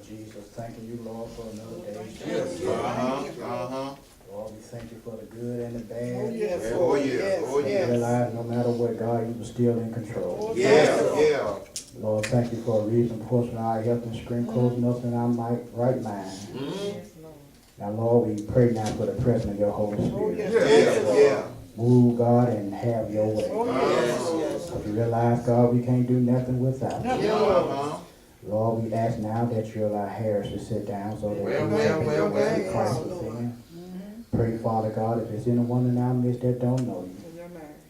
Jesus, thanking you, Lord, for another day. Yes, Lord, we thank you for the good and the bad. Oh, We realize no matter what, God, you were still in control. Yeah. Lord, thank you for a reasonable portion of our health and strength, closing us in our right mind. Now, Lord, we pray now for the presence of your Holy Spirit. Yeah. Move, God, and have your way. Because we realize, God, we can't do nothing without you. Lord, we ask now that you allow Harris to sit down so that we can see Christ within. Pray, Father God, if there's anyone in our midst that don't know you,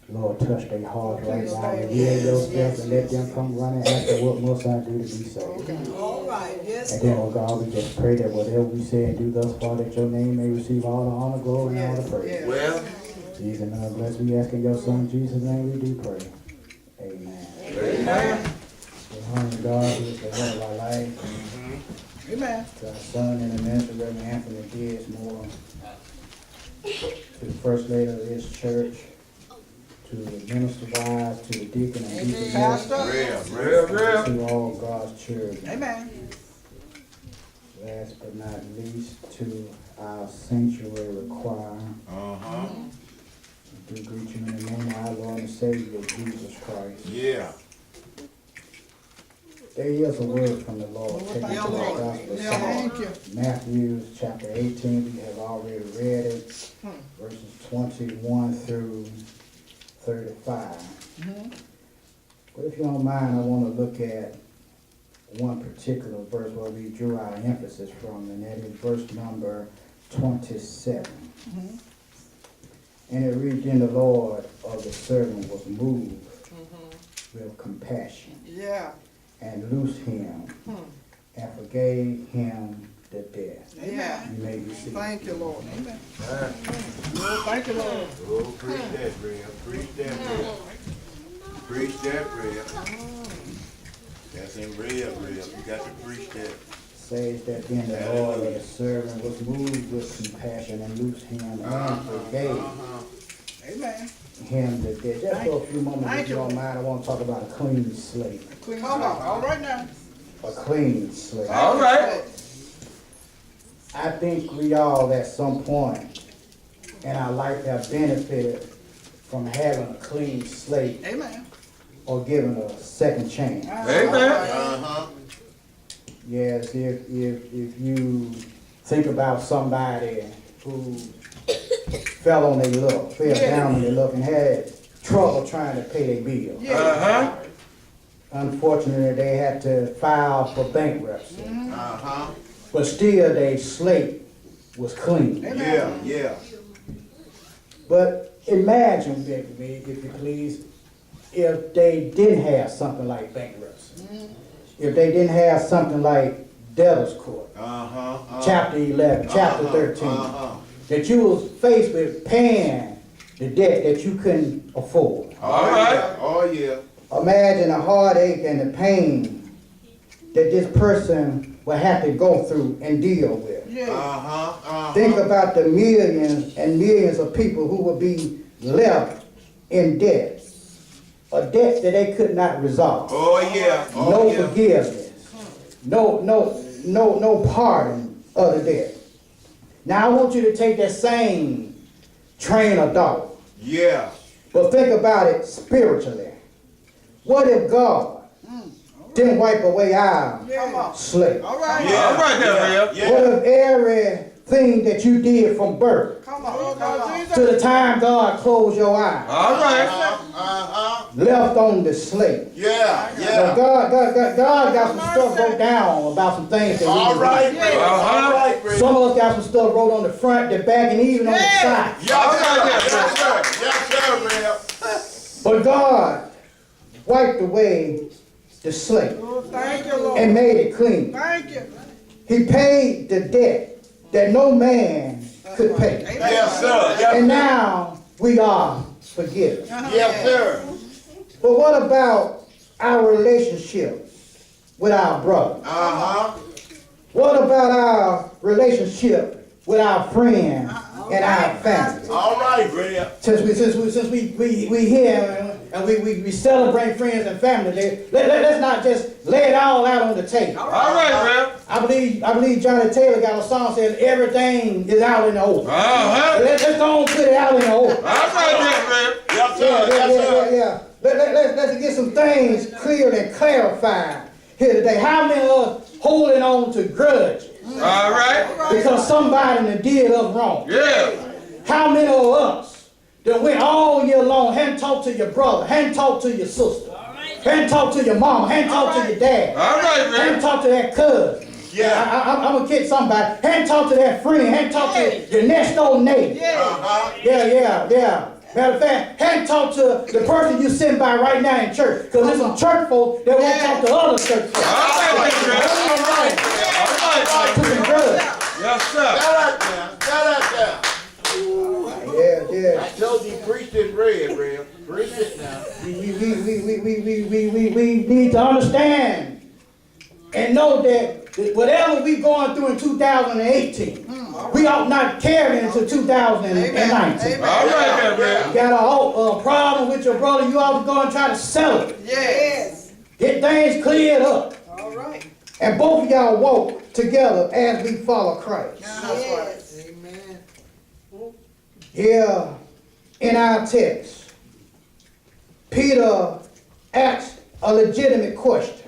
Lord, touch their hearts right now. Reveal yourself and let them come running after what must I do to be saved. And then, oh God, we just pray that whatever we say and do thus far, that your name may receive all the honor, glory, and all the praise. Well, Jesus, and God bless. We ask in your Son, Jesus' name, we do pray. Amen. We honor God, who is the head of our life. Amen. To our son and the minister, Reverend Anthony Dinsmore, to the first lady of this church, to the minister wives, to the deacon and deaconess, Pastor. to all God's children. Amen. Last but not least, to our sanctuary choir. We do greet you in the name of our Lord and Savior, Jesus Christ. yeah. There is a word from the Lord taken to the gospel Thank you. Matthew chapter 18, we have already read it, verses 21 through 35. But if you don't mind, I want to look at one particular verse where we drew our emphasis from, and that is verse number 27. And it reads, "Then the Lord of the servant was moved with compassion, Yeah. and loosed him, and forgave him the debt." Amen. You may be seated. Thank you, Lord. Amen. Lord, thank you, Lord. Oh, preach that, Rev. Preach that, Rev. Preach that, Rev. That's in Rev. You got to preach that. Says that then the Lord of the servant was moved with compassion and loosed him and forgave Amen. him the debt. Just for a few moments, Thank if you you. don't mind, I want to talk about a clean slate. Come on. All right now. A clean slate. All right. I think we all at some point in our life have benefited from having a clean slate Amen. or given a second chance. Amen. Yes, if you think about somebody who fell on their luck, fell down on their luck and had trouble trying to pay their bill. Unfortunately, they had to file for bankruptcy. But still, their slate was clean. Yeah. But imagine, with me, if you please, if they didn't have something like bankruptcy. If they didn't have something like debtor's court, chapter 11, chapter 13, that you was faced with paying the debt that you couldn't afford. Oh, yeah. Imagine the heartache and the pain that this person will have to go through and deal with. Think about the millions and millions of people who will be left in debt. A debt that they could not resolve. No forgiveness. No pardon of the debt. Now I want you to take that same train of thought. Yeah. But think about it spiritually. What if God didn't wipe away our slate? All right. What if everything that you did from birth Come on. to the time God closed your eyes left on the slate? Now, God got some stuff wrote down about some things that we All right, Rev. Some of us got some stuff wrote on the front, the back, and even on the side. Yes, sir, Rev. But God wiped away the slate Thank you, Lord. and made it clean. Thank you. He paid the debt that no man could pay. Yes, sir. And now we are forgiven. Yes, sir. But what about our relationship with our brother? What about our relationship with our friends and our family? All right, Rev. Since we here and we celebrate friends and family, let's not just lay it all out on the table. All right, Rev. I believe Johnny Taylor got a song saying everything is out in the open. Let's go and put it out in the open. Yes, sir. Yeah. Let's get some things cleared and clarified here today. How many of us holding on to grudges? All right. Because somebody done did us wrong. Yeah. How many of us that went all year long, hadn't talked to your brother, hadn't talked to your sister, hadn't talked to your mama, hadn't talked to your dad, All right, man. hadn't talked to that cousin. Yeah. I'm gonna kid somebody. Hadn't talked to that friend, hadn't talked to your next door neighbor. Yeah. Matter of fact, hadn't talked to the person you sitting by right now in church. Because there's some church folks that won't talk to other church folks. All right. To some grudge. Yes, sir. Shut up now. Yeah. I told you, preach this bread, Rev. Preach it now. We need to understand and know that whatever we going through in 2018, we ought not carry into 2019. All right, man. You got a problem with your brother, you ought to go and try to settle it. Yes. Get things cleared up. All right. And both of y'all walk together as we follow Christ. Yes. Amen. Here in our text, Peter asked a legitimate question,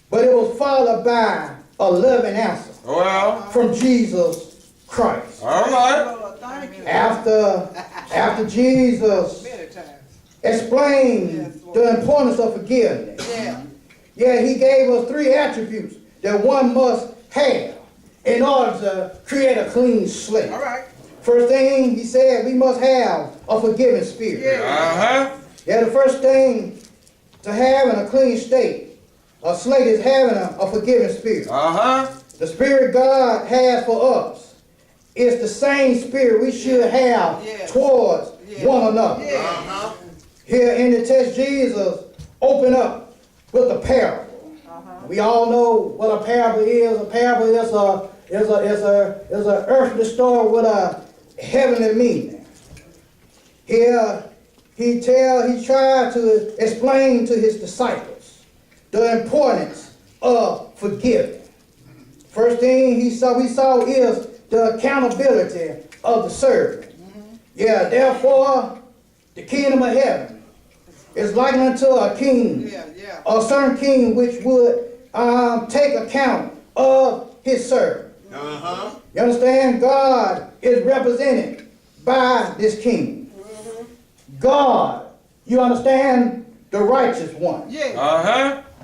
but it was followed by a loving answer Well, from Jesus Christ. all right. Lord, thank you. After Jesus Many times. explained the importance of forgiveness, Yeah. he gave us 3 attributes that one must have in order to create a clean slate. All right. First thing he said, we must have a forgiving spirit. Yeah. The first thing to having a clean slate is having a forgiving spirit. The spirit God has for us is the same spirit we should have towards one another. Here in the text, Jesus opened up with a parable. We all know what a parable is. A parable is a earthly story with a heavenly meaning. Here he tried to explain to his disciples the importance of forgiving. First thing we saw is the accountability of the servant. Therefore, the kingdom of heaven is likened unto a king, a certain king which would take account of his servant. You understand? God is represented by this king. God, you understand, the righteous one.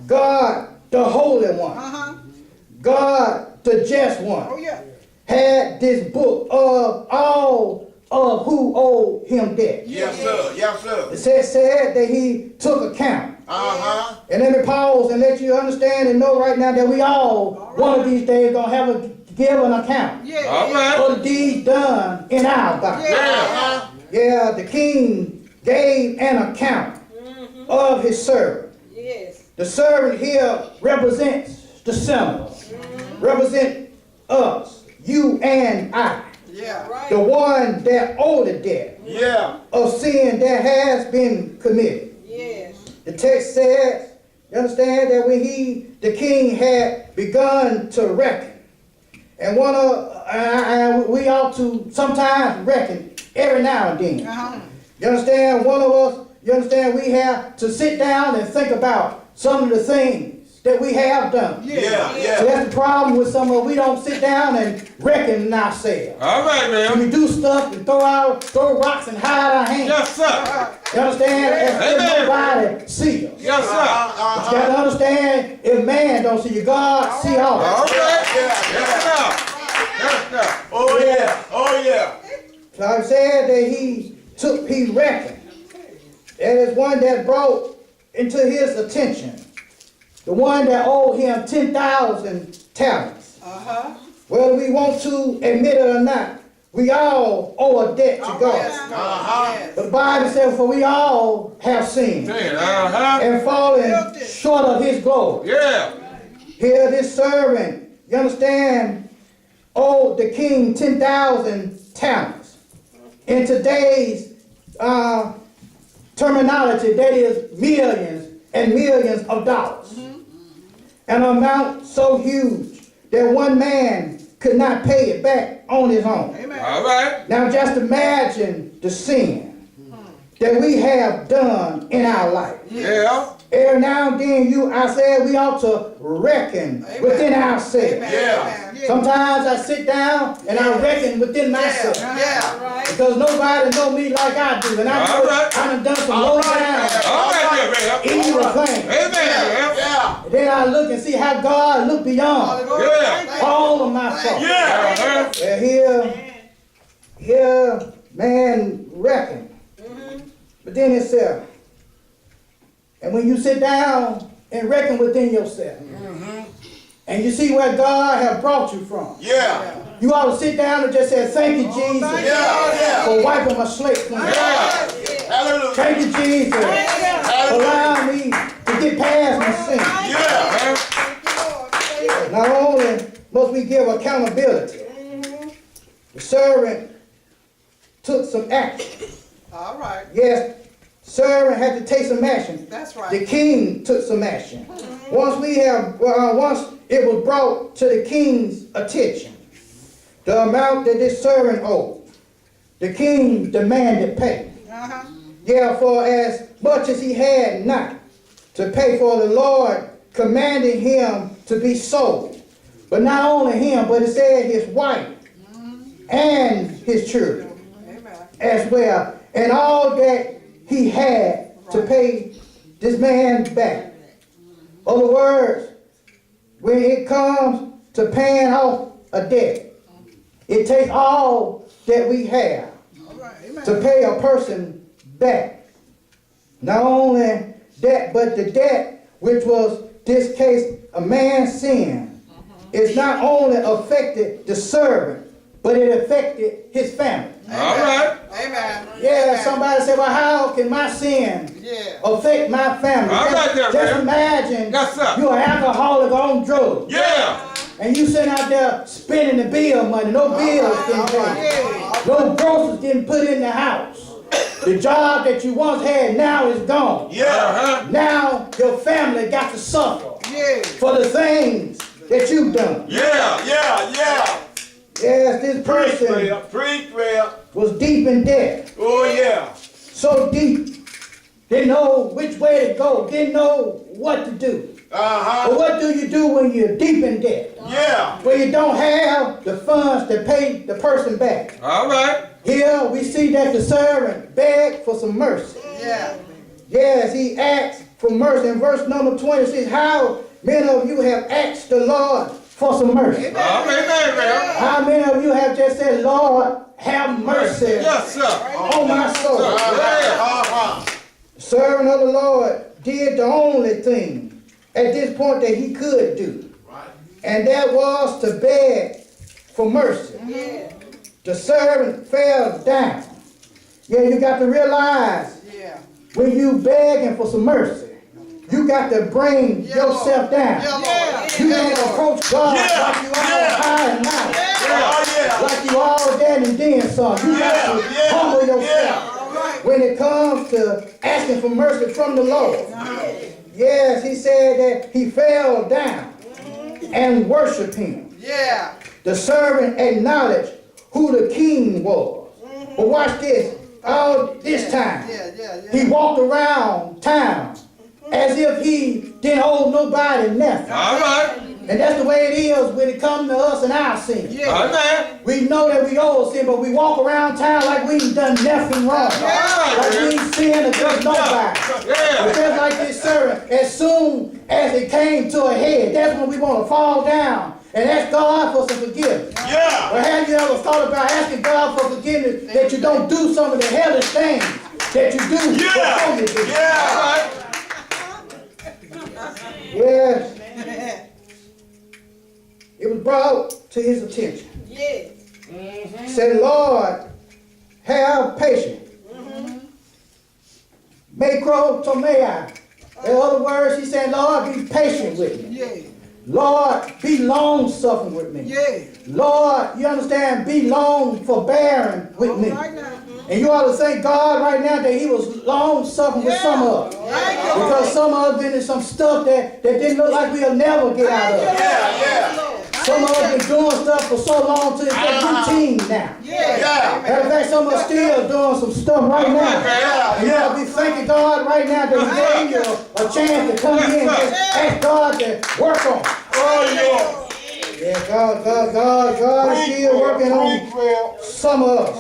God, the holy one. God, the just one. Oh, yeah. Had this book of all of who owed him debt. Yes, sir. Yes, sir. It said that he took account. And let me pause and let you understand and know right now that we all, one of these days, gonna have to give an account for the deeds done in our body. The king gave an account of his servant. Yes. The servant here represents the sinner, represent us, you and I. Yeah. Right. The one that owed the debt of sin that has been committed. Yes. The text says, you understand, that when the king had begun to reckon, and we ought to sometimes reckon every now and then. You understand, one of us, we have to sit down and think about some of the things that we have done. So that's the problem with some of us. We don't sit down and reckon ourselves. All right, man. We do stuff and throw rocks and hide our hands. Yes, sir. You understand? As if nobody see us. Yes, sir. You got to understand, if man don't see you, God see all. All right. Yes, sir. Oh, yeah. So I said that he reckoned. That is one that brought into his attention the one that owed him 10,000 talents. Whether we want to admit it or not, we all owe a debt to God. But the Bible says, for we all have sinned and fallen short of his glory. Here this servant, you understand, owed the king 10,000 talents. In today's terminology, that is millions and millions of dollars. an amount so huge that one man could not pay it back on his own. All right. Now just imagine the sin that we have done in our life. Yeah. Every now and then I said we ought to reckon within ourselves. Yeah. Sometimes I sit down and I reckon within myself. Because nobody know me like I do. And I All right. done done some low down, All right, there, Rev. evil things. Amen, Rev. Yeah. And then I look and see how God look beyond Yeah. all of my faults. Yeah. Uh-huh. And here, man, reckon. But then it said, and when you sit down and reckon within yourself, and you see where God has brought you from, Yeah. you ought to sit down and just say, thank you, Jesus, Yeah. for wiping my slate clean. Hallelujah. Thank you, Jesus, for allowing me to get past my sin. Yeah. Not only must we give accountability, the servant took some action. All right. Yes, servant had to take some action. That's right. The king took some action. Once it was brought to the king's attention, the amount that this servant owed, the king demanded pay. Yeah, for as much as he had not to pay for, the Lord commanded him to be sold. But not only him, but it said his wife and his children as well. And all that he had to pay this man back. Other words, when it comes to paying off a debt, it takes all that we have to pay a person back. Not only that, but the debt, which was this case a man's sin, is not only affected the servant, but it affected his family. All right. Amen. Yeah, somebody said, well, how can my sin affect my family? All right there, Just man. imagine Yes, sir. you're an alcoholic on drugs. Yeah. And you sitting out there spending the bill money. No bills getting paid. No groceries getting put in the house. The job that you once had now is gone. Yeah. Uh-huh. Now your family got to suffer for the things that you've done. Yeah. Yeah. Yes, this person Preach, Rev. was deep in debt. Oh, yeah. So deep. Didn't know which way to go. Didn't know what to do. But what do you do when you're deep in debt? Yeah. When you don't have the funds to pay the person back. All right. Here we see that the servant begged for some mercy. Yes, he asked for mercy. In verse number 20 it says, how many of you have asked the Lord for some mercy? Amen, Rev. How many of you have just said, Lord, have mercy Yes, sir. on my soul? Yeah. The servant of the Lord did the only thing at this point that he could do. And that was to beg for mercy. The servant fell down. Yeah, you got to realize when you begging for some mercy, you got to bring yourself down. You can't approach God like you all high and now. Like you all that and then some. You got to humble yourself when it comes to asking for mercy from the Lord. Yes, he said that he fell down and worshiped him. The servant acknowledged who the king was. But watch this. All this time, he walked around town as if he didn't owe nobody nothing. All right. And that's the way it is when it comes to us and our sin. Amen. We know that we owe sin, but we walk around town like we ain't done nothing wrong. Like we ain't sinned against nobody. But just like this servant, as soon as it came to a head, that's when we want to fall down and ask God for some forgiveness. Or have you ever thought about asking God for forgiveness that you don't do some of the hellish things that you do before you do? Yes. It was brought to his attention. Said, Lord, have patience. Macro tomei. In other words, he said, Lord, be patient with me. Lord, be long suffering with me. Lord, you understand, be long forbearing with me. And you ought to thank God right now that he was long suffering with some of us. Because some of us been in some stuff that didn't look like we'll never get out of. Some of us been doing stuff for so long till it's just routine now. Matter of fact, some of us still doing some stuff right now. And you ought to be thanking God right now that he gave you a chance to come in and just ask God to work on it. Yeah, God is still working on some of us.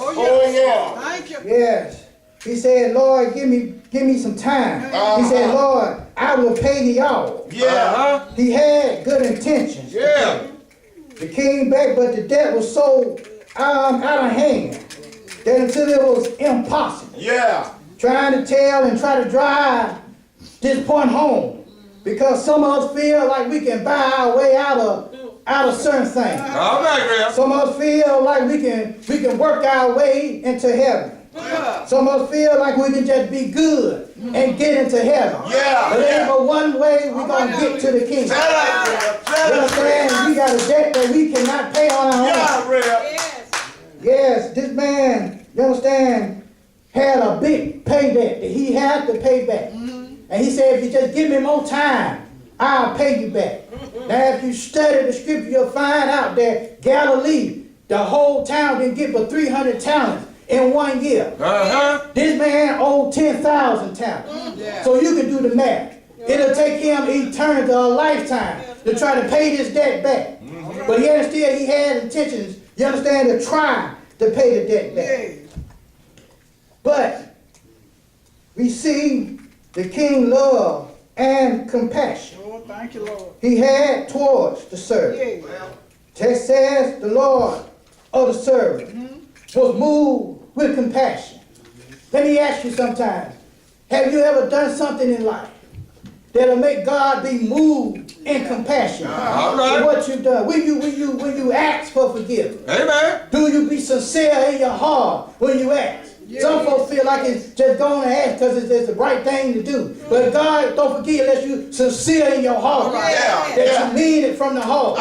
Thank you. Yes. He said, Lord, give me some time. He said, Lord, I will pay thee all. He had good intentions. The king begged, but the debt was so out of hand that until it was impossible. Trying to tell and try to drive this point home. Because some of us feel like we can buy our way out of certain things. All right, Rev. Some of us feel like we can work our way into heaven. Some of us feel like we can just be good and get into heaven. But there ain't but one way we're going to get to the kingdom. You understand? We got a debt that we cannot pay on our own. Yes, this man, you understand, had a big pay debt that he had to pay back. And he said, if you just give me more time, I'll pay you back. Now, if you study the scripture, you'll find out that Galilee, the whole town didn't get but 300 talents in 1 year. This man owed 10,000 talents. So you can do the math. It'll take him eternity, a lifetime, to try to pay this debt back. But yet still he had intentions, you understand, to try to pay the debt back. But we see the king love and compassion Thank you, Lord. he had towards the servant. Text says the Lord of the servant was moved with compassion. Let me ask you sometimes, have you ever done something in life that'll make God be moved in compassion for what you've done? When you ask for forgiveness, Amen. do you be sincere in your heart when you ask? Some folks feel like it's just going to ask because it's the right thing to do. But God don't forgive unless you sincere in your heart. That you mean it from the heart.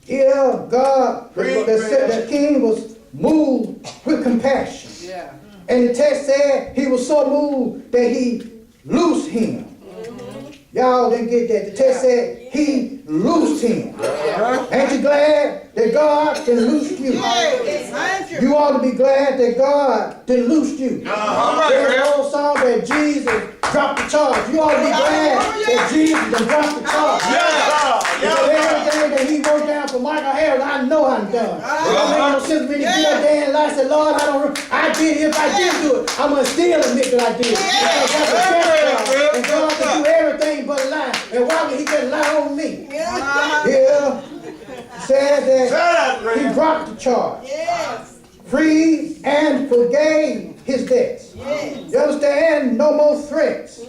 Yeah, God, the king was moved with compassion. And the text said he was so moved that he loosed him. Y'all didn't get that. The text said he loosed him. Ain't you glad that God can loose you? You ought to be glad that God done loosed you. There's an old song that Jesus dropped the charge. You ought to be glad that Jesus done dropped the charge. Because everything that he wrote down for Michael Harris, I know I'm done. It don't make no sense for me to get up there and lie and say, Lord, I did it. If I did do it, I'm going to still admit that I did it. Because that's a fact. And God can do everything but lie. And why would he just lie on me? Yeah. Said that he dropped the charge. Freed and forgave his debts. You understand? No more threats.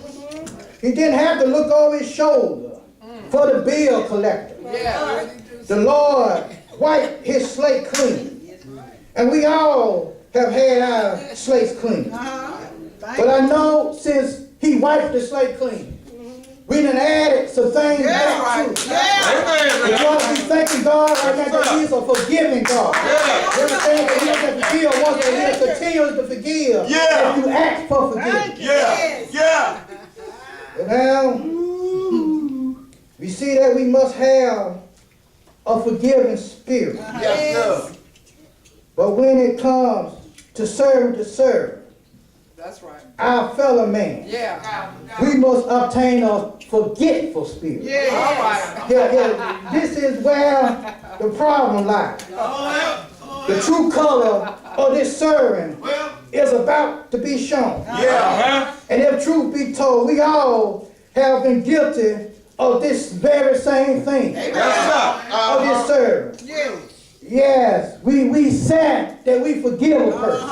He didn't have to look over his shoulder for the bill collector. The Lord wiped his slate clean. And we all have had our slates clean. But I know since he wiped the slate clean, we done added some things back to it. We ought to be thanking God right now that He's a forgiving God. You understand that He's a forgive once and He'll continue to forgive if you ask for forgiveness. But now, we see that we must have a forgiving spirit. But when it comes to serving the servant, That's right. our fellow man, we must obtain a forgetful spirit. This is where the problem lies. The true color of this servant is about to be shown. And if truth be told, we all have been guilty of this very same thing. Of this servant. Yes, we said that we forgive a person.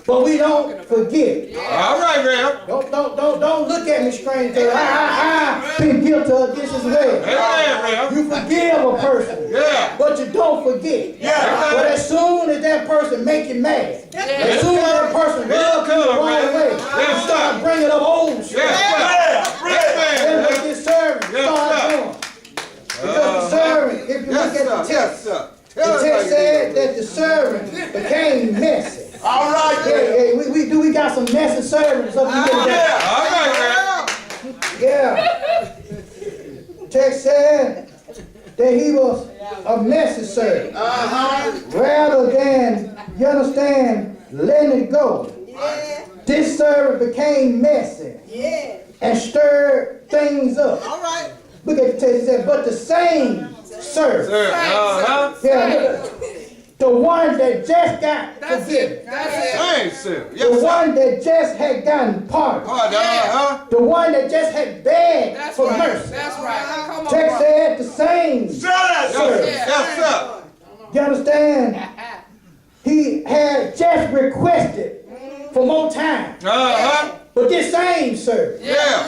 But we don't forget. All right, Rev. Don't look at me strange. I've been guilty of this as well. Amen, Rev. You forgive a person, but you don't forget. But as soon as that person make you mad, as soon as that person rubs you the wrong way, you start bringing up old shit. That's what this servant started doing. Because the servant, if you look at the text, the text said that the servant became messy. some messy servants up here today. All right, Rev. Yeah. Text said that he was a messy servant. Rather than, you understand, letting it go. This servant became messy and stirred things up. All right. Look at the text, it said, but the same servant. Sir, Yeah, the one that just got forgiven. Same, sir. The Yes, sir. one that just had gotten pardoned. The one that just had begged for mercy. That's right. Come on, Text said the same Yes, servant. yes, sir. You understand? He had just requested for more time. But this same servant Yeah.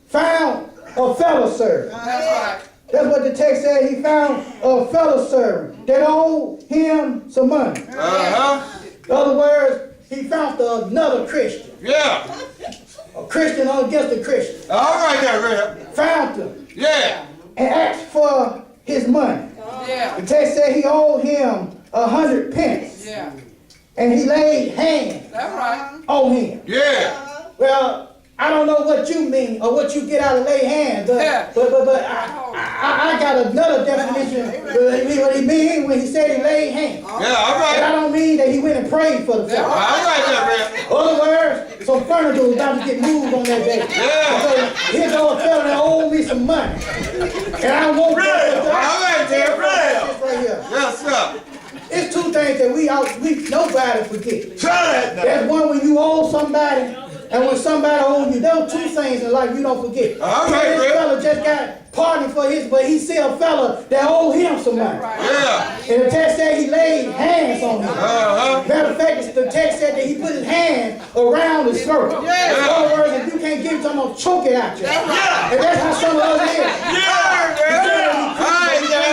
found a fellow servant. That's right. That's what the text said. He found a fellow servant that owed him some money. In other words, he found another Christian. Yeah. A Christian against a Christian. All right, there, Rev. Found him Yeah. and asked for his money. Yeah. The text said he owed him 100 pence. Yeah. And he laid hands That's right. on him. Yeah. Well, I don't know what you mean or what you get out of lay hands, but Yeah. I got another definition. What he mean when he said he laid hands. Yeah, all And I right. don't mean that he went and prayed for the fellow. All right, there, Rev. In other words, some furniture was about to get moved on that day. Yeah. So here's old fella that owed me some money. And I won't All right, there, Rev. right here. Yes, sir. It's two things that nobody forget. Try that now. There's one when you owe somebody, and when somebody owes you. Those two things in life you don't forget. All right, This Rick. fella just got pardoned for his, but he see a fella that owed him some money. Yeah. And the text said he laid hands on him. Matter of fact, the text said that he put his hand around his throat. In other words, if you can't give him something, I'm gonna choke it out you. And that's how some of us is. Yeah, Rev. All right, We there.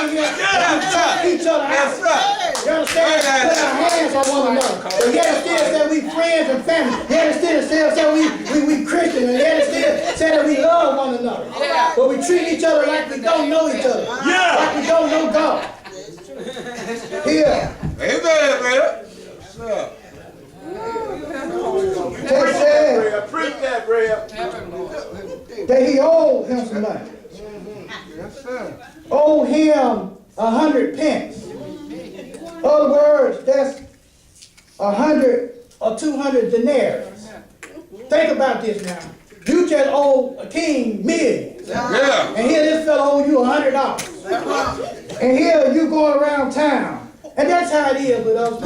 choke each other Yes, out. sir. You understand? Put our hands on one another. But yet it still said we friends and family. Yet it still said we Christians. And yet it still said that we love one another. But we treat each other like we don't know each other. Like we don't know God. Here. Amen, Rev. Sir. Text said Rev. Preach that, Rev. that he owed him some money. Yes, sir. Owed him 100 pence. Other words, that's 100 or 200 denarii. Think about this now. You just owe a king millions. Yeah. And here this fellow owe you $100. And here you going around town. And that's how it is with us.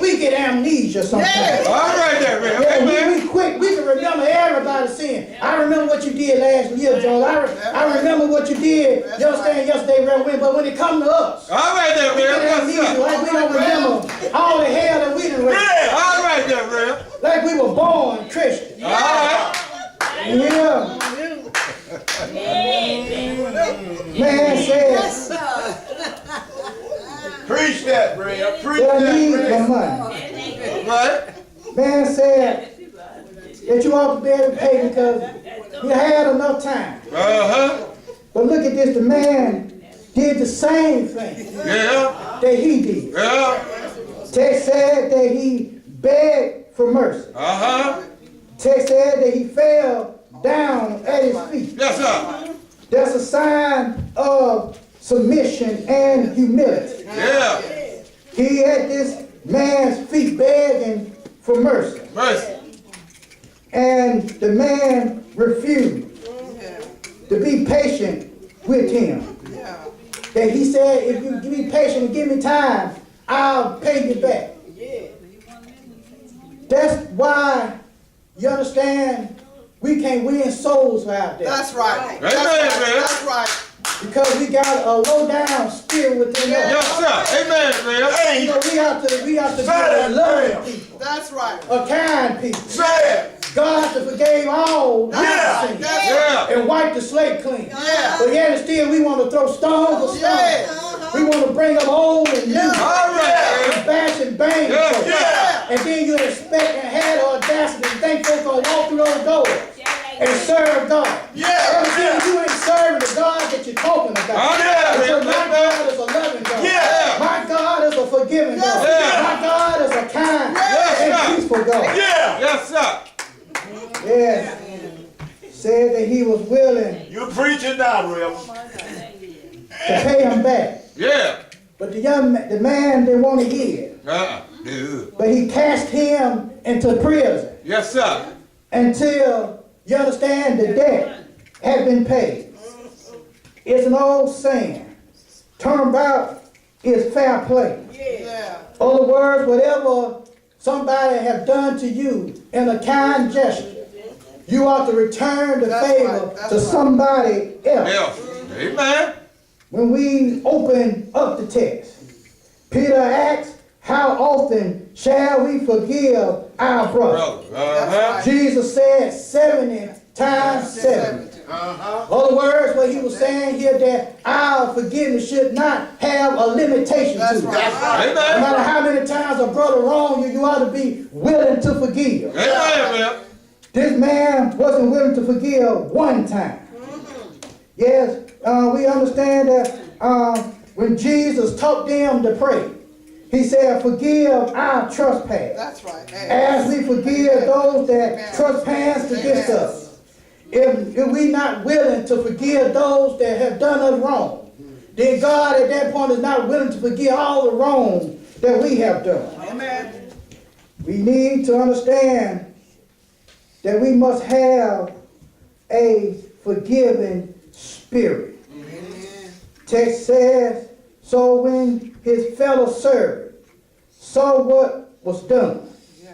We get amnesia sometimes. All right, there, Rev. Yeah, Amen. we quick. We can remember everybody's sin. I remember what you did last year, Joel. I remember what you did, you understand, yesterday, Rev. But when it comes to us, All right, there, we Rev. get amnesia. Yes, sir. Like we don't remember all the hell that we done read. All right, there, Rev. Like we were born Christians. All right. Yeah. Man said Preach that, Rev. Preach that I that, need my Rev. money. Right. Man said that you ought to be able to pay because you had enough time. But look at this, the man did the same thing Yeah. that he did. Yeah. Text said that he begged for mercy. Text said that he fell down at his feet. Yes, sir. That's a sign of submission and humility. Yeah. He at this man's feet begging for mercy. Mercy. And the man refused to be patient with him. That he said, if you be patient and give me time, I'll pay you back. That's why, you understand, we can't win souls out there. That's right. Amen, Rev. That's right. Because we got a low down spirit within us. Yes, sir. Amen, Rev. You know, we have to be a loving people, That's right. a kind people. Say it. God that forgave all our sins Yeah. and wiped the slate clean. Yeah. But yet and still we want to throw stones for stones. We want to bring up old and new. All right, And bash and bang Yeah. folks. Yeah. And then you expect and had the audacity to think folks gonna walk through those doors and serve God. Yeah. Until you ain't serving the God that you're talking about. Oh, yeah. Because my God is a loving God. Yeah. My God is a forgiving God. Yeah. My God is a kind Yes, and sir. peaceful God. Yeah. Yes, willing You preaching now, Rev. to pay him back. Yeah. But the man didn't want to hear. Dude. But he cast him into prison Yes, sir. until, you understand, the debt had been paid. It's an old saying. Turnabout is fair play. Yeah. Other words, whatever somebody has done to you in a kind gesture, you ought to return the That's favor right, that's to right. somebody else. Yeah. Amen. When we open up the text, Peter asks, how often shall we forgive our brother? Brother. Uh-huh. Jesus said 70 times 70. Other words, what he was saying here, that our forgiveness should not have a limitation That's to it. right. No Amen. matter how many times a brother wronged you, you ought to be willing to forgive. Amen, Rev. This man wasn't willing to forgive one time. Yes, we understand that when Jesus taught them to pray, he said, forgive our trespass, That's right. Hey. as we forgive those that trespass against us. If we not willing to forgive those that have done us wrong, then God at that point is not willing to forgive all the wrong that we have done. Amen. We need to understand that we must have a forgiving spirit. Text says, so when his fellow servants saw what was done, Yeah.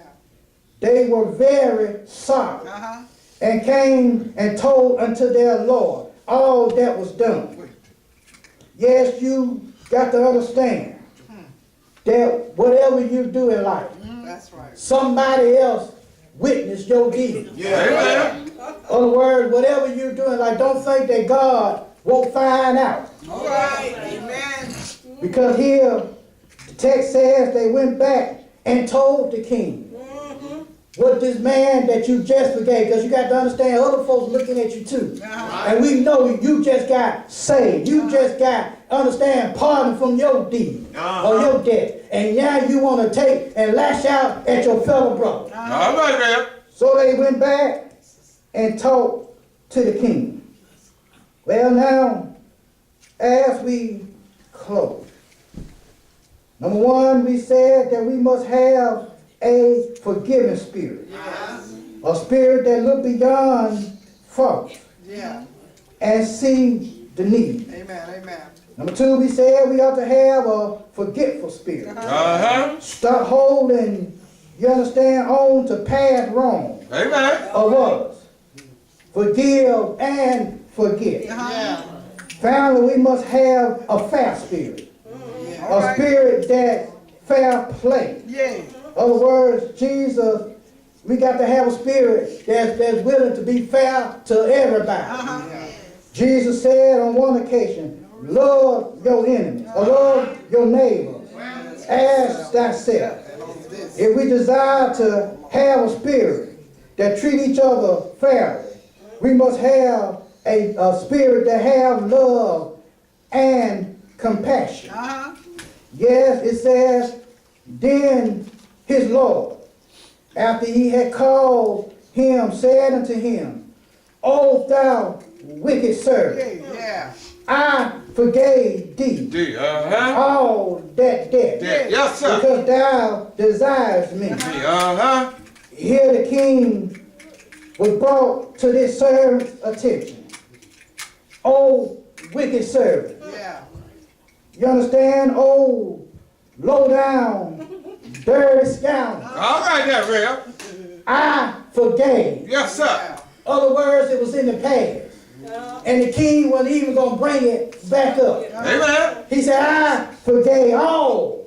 they were very sorry Uh-huh. and came and told unto their Lord all that was done. Yes, you got to understand that whatever you do in life, That's right. somebody else witnessed your deed. Amen. Other words, whatever you're doing, like, don't think that God won't find out. All right. Amen. Because here, the text says they went back and told the king what this man that you just forgave, because you got to understand other folks looking at you too. And we know you just got saved. You just got, understand, pardon from your deed or your debt. And now you want to take and lash out at your fellow brother. All right, Rev. So they went back and talked to the king. Well, now, as we close, number one, we said that we must have a forgiving spirit. A spirit that look beyond faults Yeah. and see the need. Amen. Amen. Number two, we said we ought to have a forgetful spirit. Uh-huh. Stop holding, you understand, on to past wrong Amen. of others. Forgive and forget. Yeah. Finally, we must have a fair spirit. All A right. spirit that fair play. Yeah. Other words, Jesus, we got to have a spirit that's willing to be fair to everybody. Jesus said on one occasion, love your enemies, or love your neighbor as thyself. If we desire to have a spirit that treat each other fairly, we must have a spirit that have love and compassion. Uh-huh. Yes, it says, then his Lord, after he had called him, said unto him, O thou wicked servant, Yeah. I forgave thee D. Uh-huh. all that debt, Yes, sir. because thou desirest me. D. Uh-huh. Here the king was brought to this servant's attention. O wicked servant, Yeah. you understand? O low down, dirty scoundrel, All right, there, Rev. I forgave. Yes, sir. Other words, it was in the past. And the king wasn't even going to bring it back up. Amen. He said, I forgave all.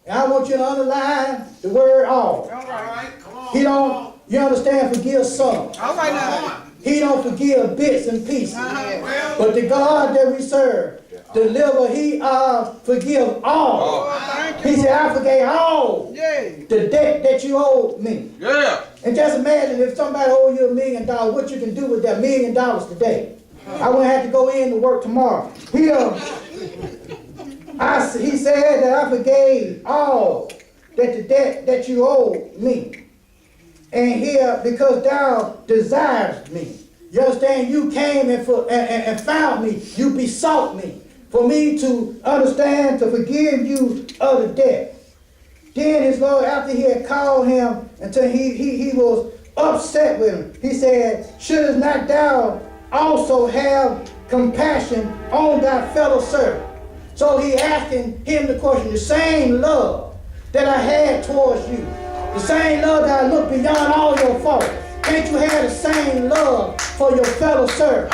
And I want you to underline the word all. All right. He don't, you understand, forgive some. All right now. He don't forgive bits and pieces. Uh-huh. But the God that we serve, deliver, he forgive all. Oh, thank you. He said, I forgave all Yay. the debt that you owed me. Yeah. And just imagine if somebody owed you $1 million, what you can do with that $1 million today. I wouldn't have to go in to work tomorrow. He said that I forgave all that the debt that you owed me. And here, because thou desirest me. You understand? You came and found me. You besought me for me to understand, to forgive you of the debt. Then his Lord, after he had called him until he was upset with him, he said, shouldst not thou also have compassion on thy fellow servant? So he asking him the question, the same love that I had towards you, the same love that I looked beyond all your faults. Can't you have the same love for your fellow servant?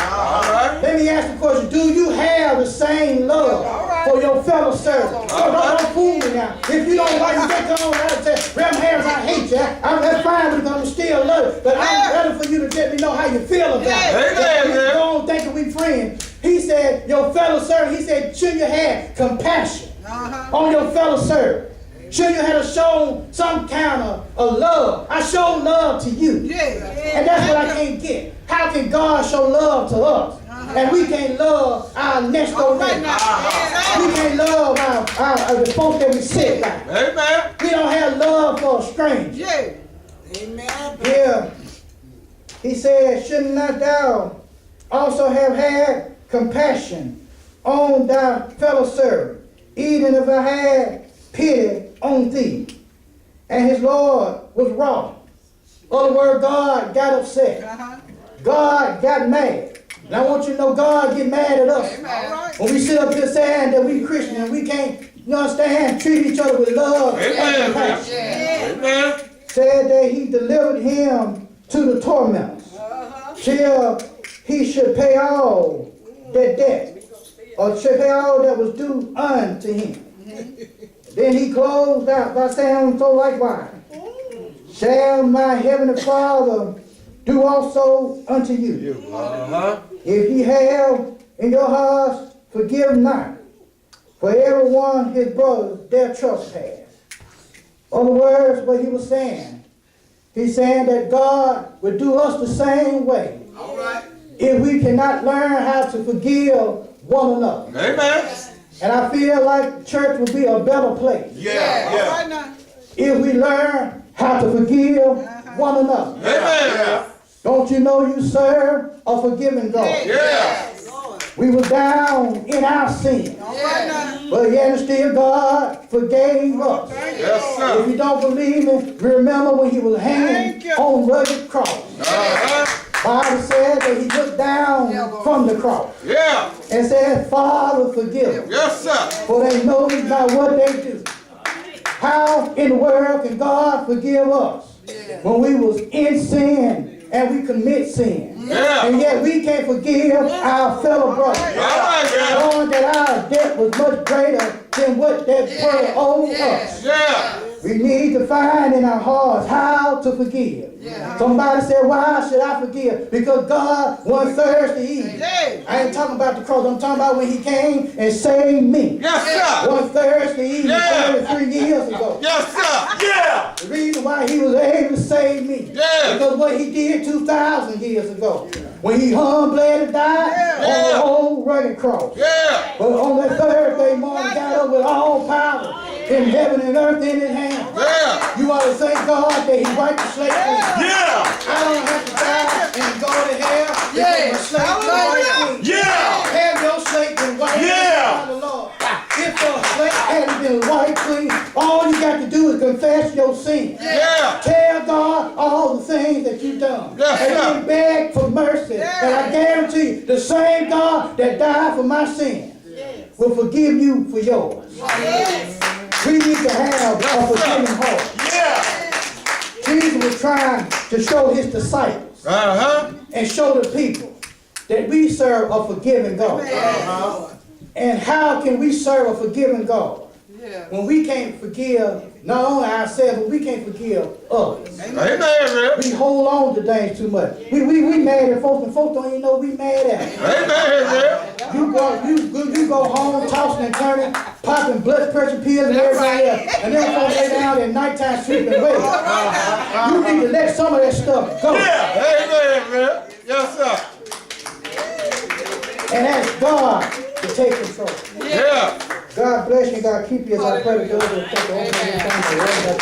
Let me ask the question, do you have the same love for your fellow servant? Don't fool me now. If you don't like me, just go on out and say, Reverend Harris, I hate you. That's fine because I'm still love you. But I'm ready for you to let me know how you feel about it. Amen. Don't think that we friends. He said, your fellow servant, he said, should you have compassion on your fellow servant? Should you have shown some kind of love? I show love to you. And that's what I can't get. How can God show love to us? And we can't love our next door neighbor. We can't love the folks that we sit by. Amen. We don't have love for a stranger. Amen. Yeah. He said, should not thou also have had compassion on thy fellow servant, even if I had pity on thee? And his Lord was wroth. In other words, God got upset. God got mad. And I want you to know God get mad at us. When we sit up here saying that we Christian and we can't, you understand, treat each other with love and compassion. Amen. Said that he delivered him to the tormentors till he should pay all that debt, or should pay all that was due unto him. Then he closed out by saying, so likewise shall my heavenly Father do also unto you. If ye have in your hearts, forgive not for everyone his brother their trespass. Other words, what he was saying, he's saying that God would do us the same way if we cannot learn how to forgive one another. Amen. And I feel like church would be a better place if we learn how to forgive one another. Amen. Don't you know you serve a forgiving God? Yeah. We were down in our sin, but yet and still God forgave us. Yes, sir. If you don't believe me, remember when he was hanging on rugged cross. Bible said that he looked down from the cross Yeah. and said, Father, forgive them, Yes, sir. for they know not what they do. How in the world can God forgive us when we was in sin and we commit sin? Yeah. And yet we can't forgive our fellow brothers. All right, man. Knowing that our debt was much greater than what that brother owed us. Yeah. We need to find in our hearts how to forgive. Somebody said, why should I forgive? Because God wasn't thirsty either. I ain't talking about the cross. I'm talking about when he came and saved me. Yes, sir. Wasn't thirsty either Yeah. 33 years ago. Yes, sir. Yeah. The reason why he was able to save me. Yeah. Because what he did 2,000 years ago. When he hung, bled, and died on the old rugged cross. Yeah. But on that third day morning, got up with all power in heaven and earth in his hand. Yeah. You ought to thank God that he wiped the slate clean. Yeah. I don't have to die and go to hell because my slate was wiped clean. Yeah. Have your slate been wiped clean by the Lord. If your slate hadn't been wiped clean, all you got to do is confess your sin. Yeah. Tell God all the things that you've done. Yes, And sir. then beg for mercy. And I guarantee you, the same God that died for my sin will forgive you for yours. We need to have a forgiving heart. Yeah. Jesus was trying to show his disciples and show the people that we serve a forgiving God. And how can we serve a forgiving God when we can't forgive not only ourselves, but we can't forgive others? Amen, man. We hold on to things too much. We mad at folks, and folks don't even know we mad at them. Amen, man. You go home tossing and turning, popping blood pressure pills and everything else, and then folks lay down at nighttime sleeping away. You need to let some of that stuff go Yeah. Amen, man. Yes, sir. and ask God to take control. Yeah. God bless you, God keep you as I pray to those who take the over and the word of